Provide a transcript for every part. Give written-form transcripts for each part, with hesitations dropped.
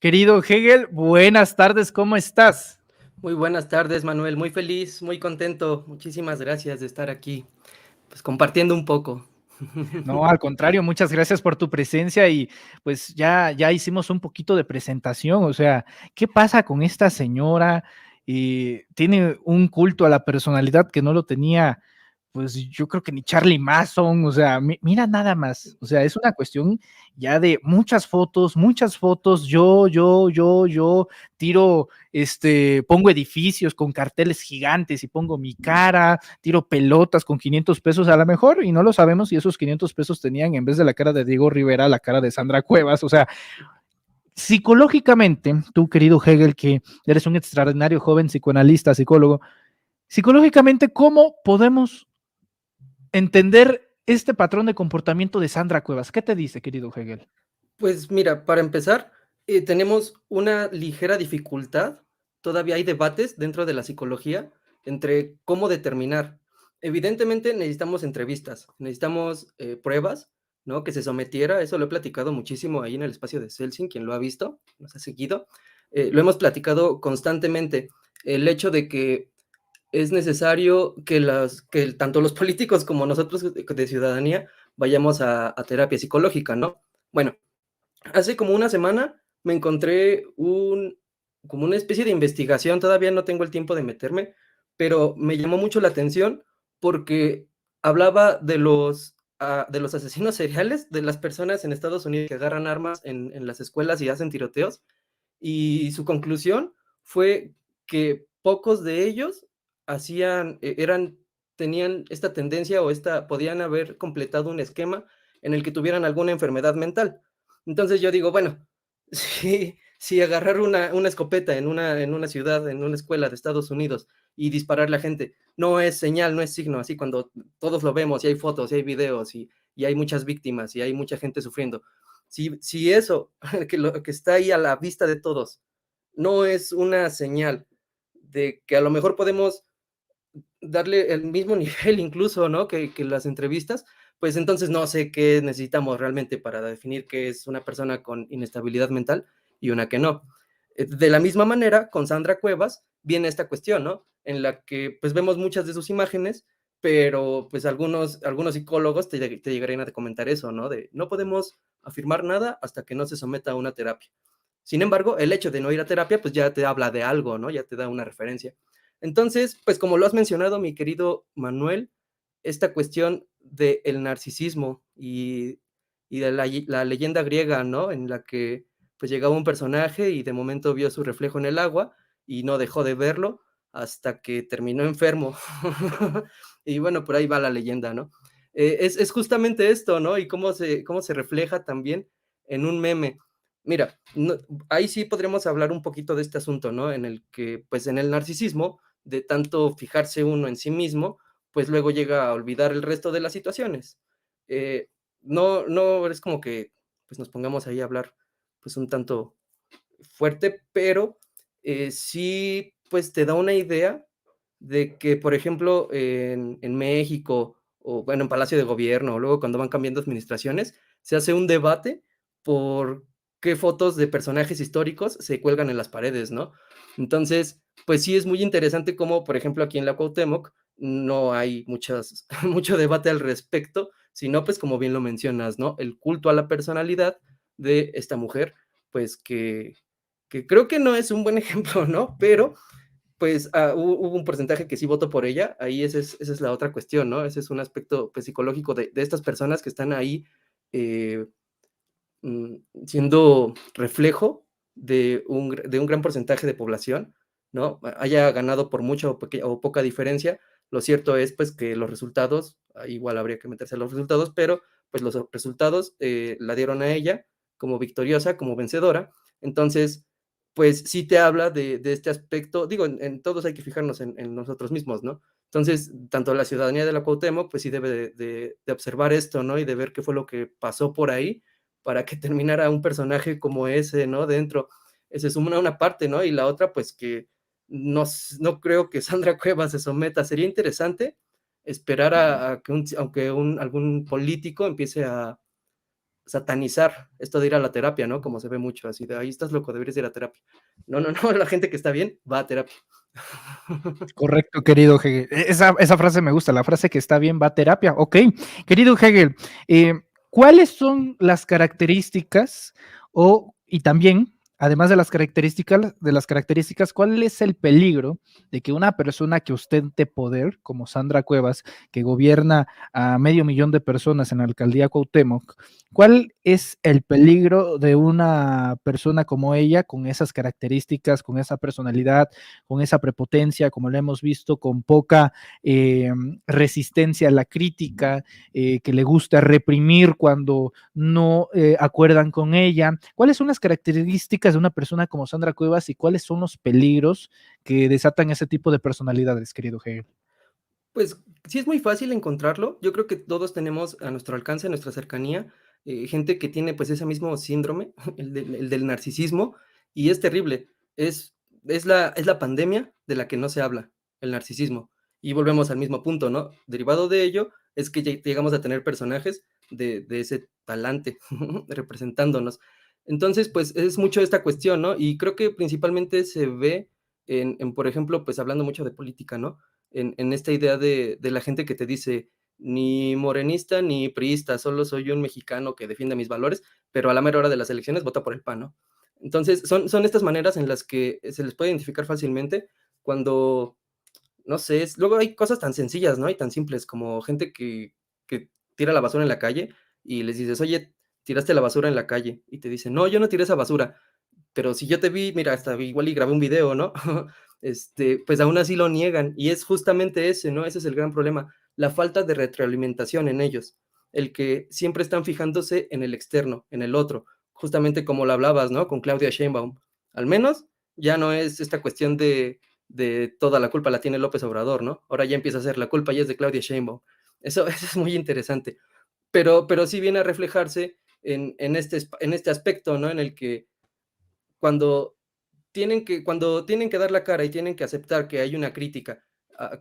Querido Hegel, buenas tardes, ¿cómo estás? Muy buenas tardes, Manuel. Muy feliz, muy contento. Muchísimas gracias de estar aquí, pues compartiendo un poco. No, al contrario, muchas gracias por tu presencia y pues ya hicimos un poquito de presentación, o sea, ¿qué pasa con esta señora? Tiene un culto a la personalidad que no lo tenía, pues yo creo que ni Charlie Manson, o sea, mira nada más, o sea, es una cuestión ya de muchas fotos, yo, tiro, pongo edificios con carteles gigantes y pongo mi cara, tiro pelotas con 500 pesos a lo mejor y no lo sabemos si esos 500 pesos tenían en vez de la cara de Diego Rivera, la cara de Sandra Cuevas, o sea, psicológicamente, tú querido Hegel, que eres un extraordinario joven psicoanalista, psicólogo, psicológicamente, ¿cómo podemos entender este patrón de comportamiento de Sandra Cuevas? ¿Qué te dice, querido Hegel? Pues mira, para empezar, tenemos una ligera dificultad. Todavía hay debates dentro de la psicología entre cómo determinar. Evidentemente necesitamos entrevistas, necesitamos pruebas, ¿no? Que se sometiera. Eso lo he platicado muchísimo ahí en el espacio de Celsin, quien lo ha visto, nos ha seguido. Lo hemos platicado constantemente. El hecho de que es necesario que, tanto los políticos como nosotros de ciudadanía vayamos a terapia psicológica, ¿no? Bueno, hace como una semana me encontré como una especie de investigación, todavía no tengo el tiempo de meterme, pero me llamó mucho la atención porque hablaba de los asesinos seriales, de las personas en Estados Unidos que agarran armas en las escuelas y hacen tiroteos, y su conclusión fue que pocos de ellos tenían esta tendencia o podían haber completado un esquema en el que tuvieran alguna enfermedad mental. Entonces yo digo, bueno, si agarrar una escopeta en una ciudad, en una escuela de Estados Unidos y dispararle a gente, no es señal, no es signo, así cuando todos lo vemos y hay fotos y hay videos y hay muchas víctimas y hay mucha gente sufriendo. Si eso que está ahí a la vista de todos no es una señal de que a lo mejor podemos darle el mismo nivel incluso, ¿no? Que las entrevistas, pues entonces no sé qué necesitamos realmente para definir qué es una persona con inestabilidad mental y una que no. De la misma manera, con Sandra Cuevas viene esta cuestión, ¿no? En la que pues vemos muchas de sus imágenes, pero pues algunos psicólogos te llegarían a comentar eso, ¿no? De no podemos afirmar nada hasta que no se someta a una terapia. Sin embargo, el hecho de no ir a terapia, pues ya te habla de algo, ¿no? Ya te da una referencia. Entonces, pues como lo has mencionado, mi querido Manuel, esta cuestión del narcisismo y de la leyenda griega, ¿no? En la que pues llegaba un personaje y de momento vio su reflejo en el agua y no dejó de verlo hasta que terminó enfermo. Y bueno, por ahí va la leyenda, ¿no? Es justamente esto, ¿no? Y cómo se refleja también en un meme. Mira, no, ahí sí podríamos hablar un poquito de este asunto, ¿no? En el que, pues en el narcisismo, de tanto fijarse uno en sí mismo, pues luego llega a olvidar el resto de las situaciones. Eh, no es como que pues nos pongamos ahí a hablar pues un tanto fuerte, pero sí pues te da una idea de que, por ejemplo, en México o bueno, en Palacio de Gobierno, o luego cuando van cambiando administraciones, se hace un debate por qué fotos de personajes históricos se cuelgan en las paredes, ¿no? Entonces, pues sí es muy interesante cómo, por ejemplo, aquí en la Cuauhtémoc no hay mucho debate al respecto, sino pues como bien lo mencionas, ¿no? El culto a la personalidad de esta mujer, pues que creo que no es un buen ejemplo, ¿no? Pero pues hubo un porcentaje que sí votó por ella, ahí esa es la otra cuestión, ¿no? Ese es un aspecto pues, psicológico de estas personas que están ahí eh, mm, siendo reflejo de un gran porcentaje de población, ¿no? Haya ganado por mucha o poca diferencia, lo cierto es pues que los resultados, igual habría que meterse a los resultados, pero pues los resultados la dieron a ella como victoriosa, como vencedora, entonces pues sí te habla de este aspecto, digo, en todos hay que fijarnos en nosotros mismos, ¿no? Entonces, tanto la ciudadanía de la Cuauhtémoc, pues sí debe de observar esto, ¿no? Y de ver qué fue lo que pasó por ahí, para que terminara un personaje como ese, ¿no? Dentro. Esa es una parte, ¿no? Y la otra, pues que no creo que Sandra Cuevas se someta. Sería interesante esperar a que aunque algún político empiece satanizar esto de ir a la terapia, ¿no? Como se ve mucho, así de, ahí estás loco, deberías ir a terapia. No, no, no, la gente que está bien va a terapia. Correcto, querido Hegel. Esa frase me gusta, la frase que está bien va a terapia. Ok, querido Hegel, eh, ¿cuáles son las características y también, además de las características, cuál es el peligro de que una persona que ostente poder, como Sandra Cuevas, que gobierna a 500,000 de personas en la alcaldía Cuauhtémoc, cuál es el peligro de una persona como ella, con esas características, con esa personalidad, con esa prepotencia, como lo hemos visto, con poca resistencia a la crítica, que le gusta reprimir cuando no acuerdan con ella? ¿Cuáles son las características de una persona como Sandra Cuevas y cuáles son los peligros que desatan ese tipo de personalidades, querido Hegel? Pues sí es muy fácil encontrarlo. Yo creo que todos tenemos a nuestro alcance, a nuestra cercanía, gente que tiene pues ese mismo síndrome, el del narcisismo, y es terrible. Es la pandemia de la que no se habla, el narcisismo. Y volvemos al mismo punto, ¿no? Derivado de ello es que llegamos a tener personajes de ese talante representándonos. Entonces, pues es mucho esta cuestión, ¿no? Y creo que principalmente se ve por ejemplo, pues hablando mucho de política, ¿no? En esta idea de la gente que te dice, ni morenista ni priista, solo soy un mexicano que defiende mis valores, pero a la mera hora de las elecciones vota por el PAN, ¿no? Entonces, son estas maneras en las que se les puede identificar fácilmente cuando, no sé, luego hay cosas tan sencillas, ¿no? Y tan simples como gente que tira la basura en la calle y les dices, oye, tiraste la basura en la calle. Y te dicen, no, yo no tiré esa basura, pero si yo te vi, mira, hasta igual y grabé un video, ¿no? Pues aún así lo niegan, y es justamente ese, ¿no? Ese es el gran problema, la falta de retroalimentación en ellos, el que siempre están fijándose en el externo, en el otro, justamente como lo hablabas, ¿no? Con Claudia Sheinbaum. Al menos ya no es esta cuestión de toda la culpa la tiene López Obrador, ¿no? Ahora ya empieza a ser la culpa ya es de Claudia Sheinbaum. Eso es muy interesante, pero sí viene a reflejarse en este aspecto, ¿no? En el que cuando cuando tienen que dar la cara y tienen que aceptar que hay una crítica,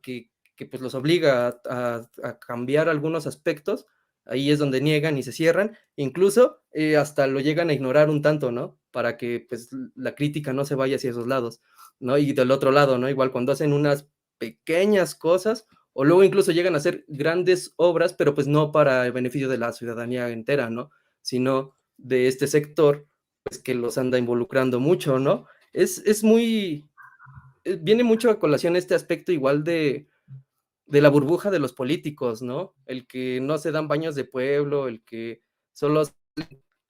que pues los obliga a cambiar algunos aspectos, ahí es donde niegan y se cierran, incluso hasta lo llegan a ignorar un tanto, ¿no? Para que pues la crítica no se vaya hacia esos lados, ¿no? Y del otro lado, ¿no? Igual cuando hacen unas pequeñas cosas o luego incluso llegan a hacer grandes obras, pero pues no para el beneficio de la ciudadanía entera, ¿no? Sino de este sector, pues que los anda involucrando mucho, ¿no? Es muy, viene mucho a colación este aspecto igual de la burbuja de los políticos, ¿no? El que no se dan baños de pueblo, el que solo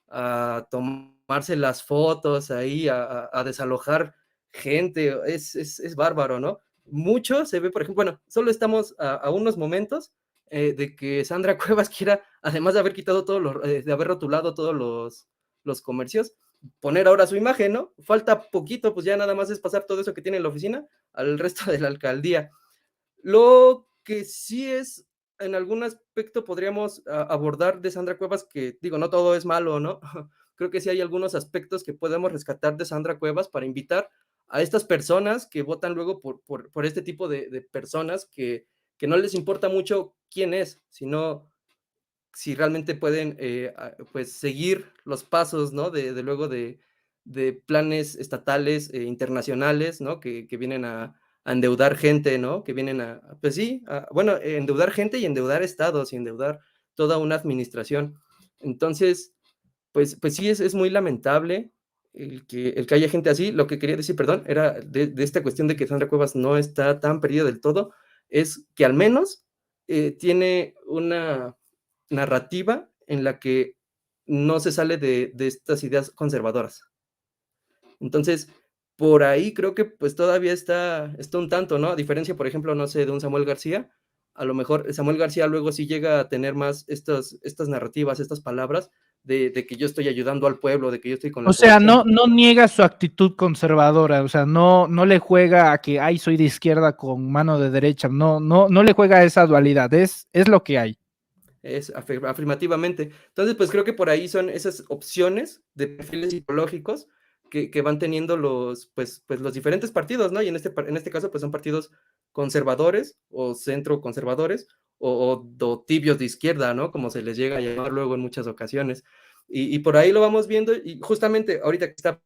a tomarse las fotos ahí, a desalojar gente, es bárbaro, ¿no? Mucho se ve, por ejemplo, bueno, solo estamos a unos momentos de que Sandra Cuevas quiera, además de haber quitado todos los, de haber rotulado todos los comercios, poner ahora su imagen, ¿no? Falta poquito, pues ya nada más es pasar todo eso que tiene en la oficina al resto de la alcaldía. Lo que sí es, en algún aspecto podríamos abordar de Sandra Cuevas, que digo, no todo es malo, ¿no? Creo que sí hay algunos aspectos que podemos rescatar de Sandra Cuevas para invitar a estas personas que votan luego por este tipo de personas que no les importa mucho quién es, sino si realmente pueden pues seguir los pasos, ¿no? De luego de planes estatales, internacionales, ¿no? Que vienen a endeudar gente, ¿no? Que vienen pues sí, bueno, endeudar gente y endeudar estados y endeudar toda una administración. Entonces, pues sí, es muy lamentable el que haya gente así. Lo que quería decir, perdón, era de esta cuestión de que Sandra Cuevas no está tan perdida del todo, es que al menos tiene una narrativa en la que no se sale de estas ideas conservadoras. Entonces, por ahí creo que pues todavía está un tanto, ¿no? A diferencia, por ejemplo, no sé, de un Samuel García, a lo mejor Samuel García luego sí llega a tener más estas narrativas, estas palabras de que yo estoy ayudando al pueblo, de que yo estoy con O la sea, población. no niega su actitud conservadora, o sea, no le juega a que, ay, soy de izquierda con mano de derecha, no le juega a esa dualidad, es lo que hay. Es afirmativamente. Entonces, pues creo que por ahí son esas opciones de perfiles psicológicos que van teniendo pues los diferentes partidos, ¿no? Y en este caso, pues son partidos conservadores o centro conservadores o tibios de izquierda, ¿no? Como se les llega a llamar luego en muchas ocasiones. Y por ahí lo vamos viendo, y justamente ahorita que está,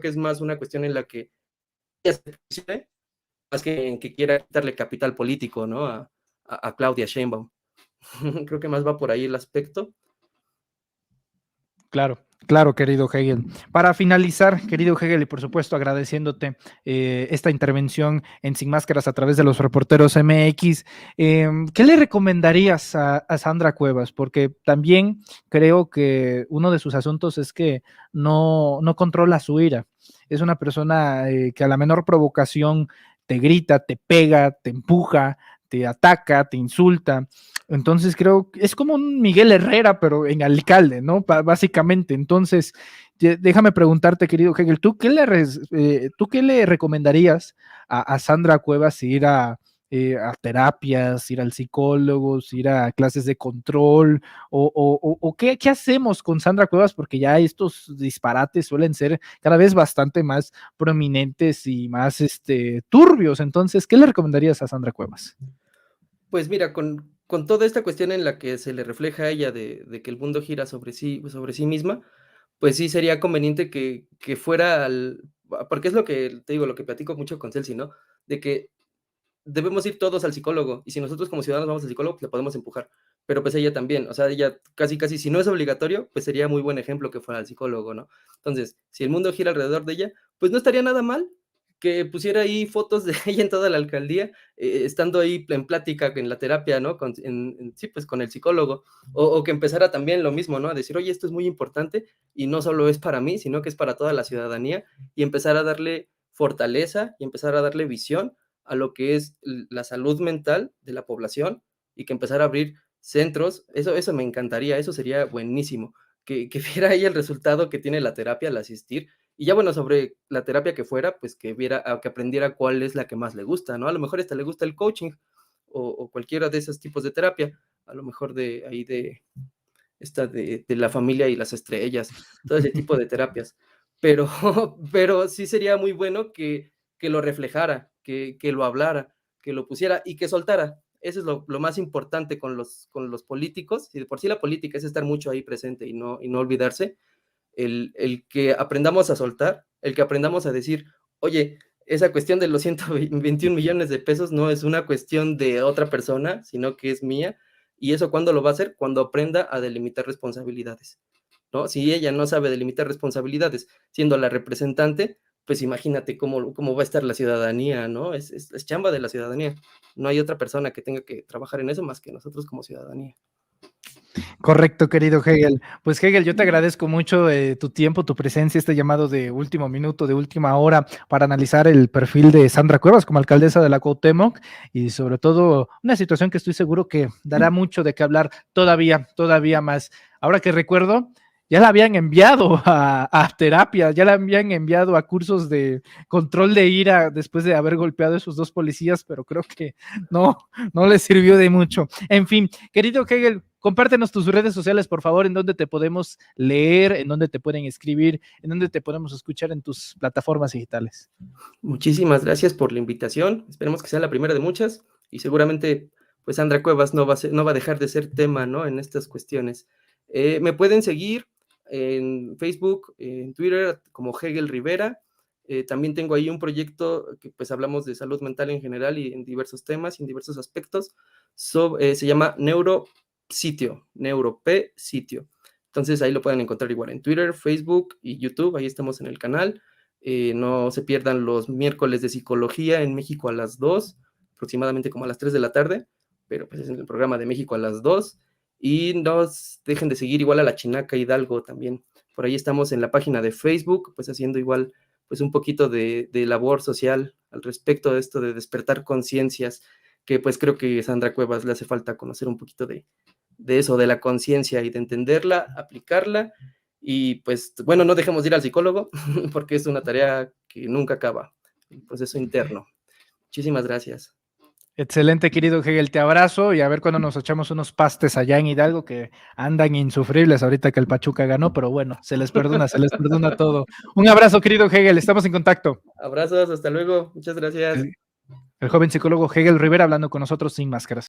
que es más una cuestión en la que ella se posicione, más que en que quiera quitarle capital político, ¿no? A Claudia Sheinbaum. Creo que más va por ahí el aspecto. Claro, claro, querido Hegel. Para finalizar, querido Hegel, y por supuesto agradeciéndote esta intervención en Sin Máscaras a través de los reporteros MX, ¿qué le recomendarías a Sandra Cuevas? Porque también creo que uno de sus asuntos es que no controla su ira. Es una persona que a la menor provocación te grita, te pega, te empuja, te ataca, te insulta. Entonces creo que es como un Miguel Herrera, pero en alcalde, ¿no? Básicamente. Entonces, déjame preguntarte, querido Hegel, ¿tú qué le recomendarías a Sandra Cuevas si ir a terapias, ir al psicólogo, si ir a clases de control, o qué hacemos con Sandra Cuevas? Porque ya estos disparates suelen ser cada vez bastante más prominentes y más turbios. Entonces, ¿qué le recomendarías a Sandra Cuevas? Pues mira, con toda esta cuestión en la que se le refleja a ella de que el mundo gira sobre sí misma, pues sí sería conveniente que fuera al, porque es lo que te digo, lo que platico mucho con Celsi, ¿no? De que debemos ir todos al psicólogo, y si nosotros como ciudadanos vamos al psicólogo, pues la podemos empujar, pero pues ella también, o sea, ella casi, casi, si no es obligatorio, pues sería muy buen ejemplo que fuera al psicólogo, ¿no? Entonces, si el mundo gira alrededor de ella, pues no estaría nada mal que pusiera ahí fotos de ella en toda la alcaldía, estando ahí en plática en la terapia, ¿no? Sí, pues con el psicólogo, o que empezara también lo mismo, ¿no? A decir, oye, esto es muy importante y no solo es para mí, sino que es para toda la ciudadanía, y empezar a darle fortaleza y empezar a darle visión a lo que es la salud mental de la población, y que empezar a abrir centros. Eso me encantaría, eso sería buenísimo, que viera ella el resultado que tiene la terapia al asistir, y ya bueno, sobre la terapia que fuera, pues que viera, que aprendiera cuál es la que más le gusta, ¿no? A lo mejor esta le gusta el coaching, o cualquiera de esos tipos de terapia, a lo mejor de ahí de la familia y las estrellas, todo ese tipo de terapias. Pero, pero sí sería muy bueno que lo reflejara, que lo hablara, que lo pusiera y que soltara. Eso es lo más importante con los políticos. Y de por sí la política es estar mucho ahí presente y no olvidarse. El que aprendamos a soltar, el que aprendamos a decir, oye, esa cuestión de los 121 millones de pesos no es una cuestión de otra persona, sino que es mía. ¿Y eso cuándo lo va a hacer? Cuando aprenda a delimitar responsabilidades, ¿no? Si ella no sabe delimitar responsabilidades, siendo la representante, pues imagínate cómo va a estar la ciudadanía, ¿no? Es chamba de la ciudadanía. No hay otra persona que tenga que trabajar en eso más que nosotros como ciudadanía. Correcto, querido Hegel. Pues Hegel, yo te agradezco mucho tu tiempo, tu presencia, este llamado de último minuto, de última hora, para analizar el perfil de Sandra Cuevas como alcaldesa de la Cuauhtémoc, y sobre todo una situación que estoy seguro que dará mucho de qué hablar todavía más. Ahora que recuerdo, ya la habían enviado a terapia, ya la habían enviado a cursos de control de ira después de haber golpeado a esos dos policías, pero creo que no les sirvió de mucho. En fin, querido Hegel, compártenos tus redes sociales, por favor, en donde te podemos leer, en donde te pueden escribir, en donde te podemos escuchar en tus plataformas digitales. Muchísimas gracias por la invitación. Esperemos que sea la primera de muchas, y seguramente pues Sandra Cuevas no va a dejar de ser tema, ¿no? En estas cuestiones. Me pueden seguir en Facebook, en Twitter como Hegel Rivera. También tengo ahí un proyecto que pues hablamos de salud mental en general y en diversos temas y en diversos aspectos. Se llama Neurope Sitio. Entonces ahí lo pueden encontrar igual en Twitter, Facebook y YouTube. Ahí estamos en el canal. No se pierdan los miércoles de psicología en México a las 2, aproximadamente como a las 3 de la tarde, pero pues es en el programa de México a las 2. Y no dejen de seguir igual a la Chinaca Hidalgo también. Por ahí estamos en la página de Facebook, pues haciendo igual pues un poquito de labor social al respecto de esto de despertar conciencias, que pues creo que a Sandra Cuevas le hace falta conocer un poquito de eso, de la conciencia, y de entenderla, aplicarla. Y pues bueno, no dejemos de ir al psicólogo porque es una tarea que nunca acaba, el proceso interno. Muchísimas gracias. Excelente, querido Hegel, te abrazo y a ver cuando nos echamos unos pastes allá en Hidalgo que andan insufribles ahorita que el Pachuca ganó, pero bueno, se les perdona todo. Un abrazo, querido Hegel, estamos en contacto. Abrazos, hasta luego, muchas gracias. El joven psicólogo Hegel Rivera hablando con nosotros sin máscaras.